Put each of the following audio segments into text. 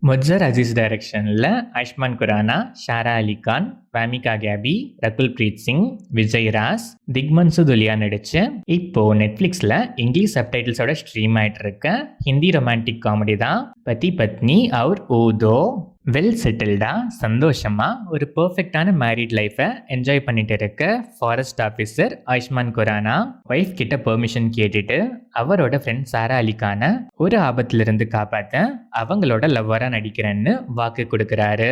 முஜர் அஜீஸ் டைரக்ஷனில் Ayushman Khurana, Shara Ali Khan, Vamika KP, Rakul breath Singh, Vijay ராஸ், திக்மன்சு துலியா நடிச்சு இப்போ நெட்ஃப்ளிக்ஸில் இங்கிலீஷ் சப்டைட்டில்ஸோட ஸ்ட்ரீம் ஆகிட்டு இருக்க ஹிந்தி ரொமான்டிக் காமெடி தான் பதி பத்னி அவுர் ஊதோ. வெல் செட்டில்டா, சந்தோஷமா ஒரு பெர்ஃபெக்டான மேரிட் லைஃபை என்ஜாய் பண்ணிட்டு இருக்க forest officer Ayushmann Khurrana wife கிட்ட பெர்மிஷன் கேட்டுட்டு அவரோட ஃப்ரெண்ட் சாரா அலிகான ஒரு ஆபத்திலிருந்து காப்பாற்ற அவங்களோட லவ்வரா நடிக்கிறேன்னு வாக்கு கொடுக்குறாரு.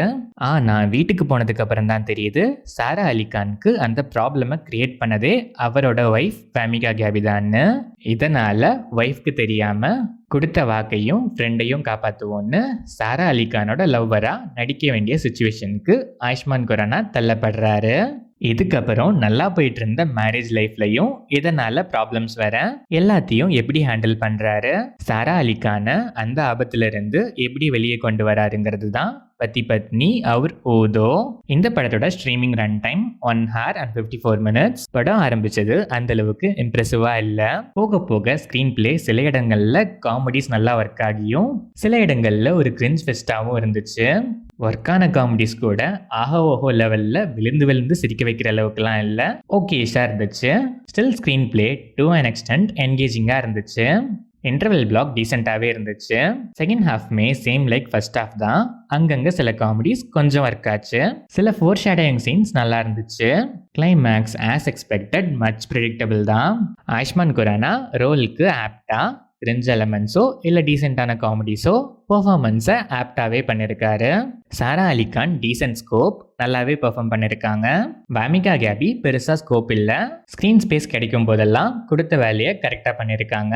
ஆனா வீட்டுக்கு போனதுக்கு அப்புறம் தான் தெரியுது சாரா அலிகானுக்கு அந்த ப்ராப்ளமை கிரியேட் பண்ணதே அவரோட ஒய்ஃப் வாமிகா கேபிதான்னு. இதனால ஒய்ஃப்க்கு தெரியாம கொடுத்த வாக்கையும் ஃப்ரெண்டையும் காப்பாற்றுவோன்னு சாரா அலிகானோட லவ்வரா நடிக்க வேண்டிய சுச்சுவேஷனுக்கு ஆயுஷ்மான் குரானா தள்ளப்படுறாரு. இதுக்கப்புறம் நல்லா போயிட்டு இருந்த மேரேஜ் லைஃப்லையும் இதனால ப்ராப்ளம்ஸ் வர எல்லாத்தையும் எப்படி ஹேண்டில் பண்றாரு, சாரா அலிகான அந்த ஆபத்துல இருந்து எப்படி வெளியே கொண்டு வராருங்கிறது தான் பதி பத்னி அவுர் ஊதோ. இந்த படத்தோட streaming run time 1 hour and 54 minutes. படம் ஆரம்பிச்சது அந்த அளவுக்கு இம்ப்ரெசிவா இல்ல. போக போக ஸ்கிரீன் பிளே சில இடங்கள்ல காமெடிஸ் நல்லா ஒர்க் ஆகியும் சில இடங்கள்ல ஒரு கிரிஞ்ச் ஃபெஸ்டாவும் இருந்துச்சு. ஒர்க்கான காமெடிஸ் கூட ஆஹோ ஓஹோ லெவல்ல விழுந்து விழுந்து சிரிக்க வைக்கிற அளவுக்குலாம் இல்லை, ஓகேஷா இருந்துச்சு. Still screen play to an extent என்கேஜிங்காக இருந்துச்சு. இன்டர்வெல் பிளாக் டீசெண்டாகவே இருந்துச்சு. செகண்ட் ஹாஃப்மே சேம் லைக் ஃபர்ஸ்ட் ஹாஃப் தான். அங்கங்கே சில காமெடிஸ் கொஞ்சம் ஒர்க் ஆச்சு. சில ஃபோர் ஷேடோயிங் சீன்ஸ் நல்லா இருந்துச்சு. Climax as expected much predictable தான். ஆயுஷ்மான் குரானா ரோலுக்கு ஆப்டா கிரிஞ்ச் எலமெண்ட்ஸோ இல்லை டீசெண்டான காமெடிஸோ பெர்ஃபார்மன்ஸை ஆப்டாகவே பண்ணியிருக்காரு. சாரா அலிகான் டீசென்ட் ஸ்கோப், நல்லாவே பெர்ஃபார்ம் பண்ணியிருக்காங்க. வாமிகா கேபி பெருசாக ஸ்கோப் இல்லை, ஸ்க்ரீன் ஸ்பேஸ் கிடைக்கும் போதெல்லாம் கொடுத்த வேலையை கரெக்டாக பண்ணியிருக்காங்க.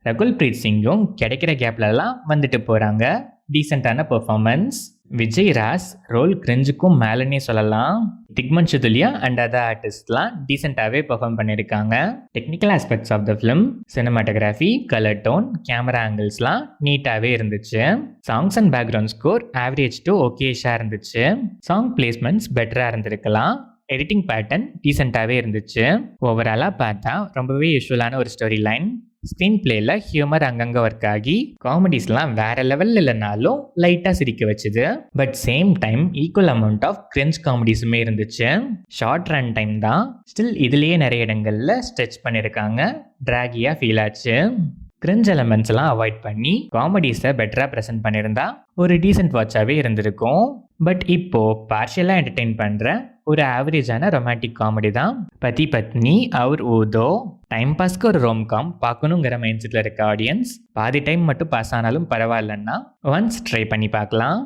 ரகுல் பிரீத் சிங்கும் கிடைக்கிற கேப்லலாம் வந்துட்டு போகிறாங்க, டீசெண்டான பெர்ஃபார்மன்ஸ். விஜய் ராஸ் ரோல் கிரிஞ்சுக்கும் மேலனே சொல்லலாம். திக்மன்சு துலியா அண்ட் அதர் ஆர்டிஸ்ட்லாம் டீசெண்டாகவே பெர்ஃபார்ம் பண்ணியிருக்காங்க. Technical aspects of the film, cinematography, colour tone, camera ஆங்கிள்ஸ்லாம் நீட்டாகவே இருந்துச்சு. Songs and background score average to ஓகேஷாக இருந்துச்சு. சாங் பிளேஸ்மெண்ட்ஸ் பெட்டராக இருந்திருக்கலாம். எடிட்டிங் பேட்டர்ன் டீசெண்டாகவே இருந்துச்சு. ஓவராலாக பார்த்தா ரொம்பவே யூஸ்வலான ஒரு ஸ்டோரி லைன். ஸ்க்ரீன் பிளேல ஹியூமர் அங்கங்கே ஒர்க் ஆகி காமெடிஸ்லாம் வேற லெவலில் இல்லைனாலும் லைட்டாக சிரிக்க வச்சுது. But same time equal amount of cringe காமெடிஸுமே இருந்துச்சு. ஷார்ட் ரன் டைம் தான், ஸ்டில் இதுலேயே நிறைய இடங்களில் ஸ்ட்ரெச் பண்ணியிருக்காங்க, ட்ராகியாக ஃபீல் ஆச்சு. கிரிஞ்ச் எலமெண்ட்ஸ் எல்லாம் அவாய்ட் பண்ணி காமெடிஸை பெட்டராக ப்ரெசென்ட் பண்ணியிருந்தா ஒரு டீசென்ட் வாட்சாகவே இருந்திருக்கும். பட் இப்போ பார்ஷியலாக என்டர்டெயின் பண்ணுற ஒரு ஆவரேஜான ரொமான்டிக் காமெடி தான் பதி பத்னி அவுர் ஊதோ. டைம் பாஸ்க்கு ஒரு ரோம்காம் பார்க்கணுங்கிற மைண்ட் செட்டில் இருக்க ஆடியன்ஸ் பாதி டைம் மட்டும் பாஸ் ஆனாலும் பரவாயில்லன்னா ஒன்ஸ் ட்ரை பண்ணி பார்க்கலாம்.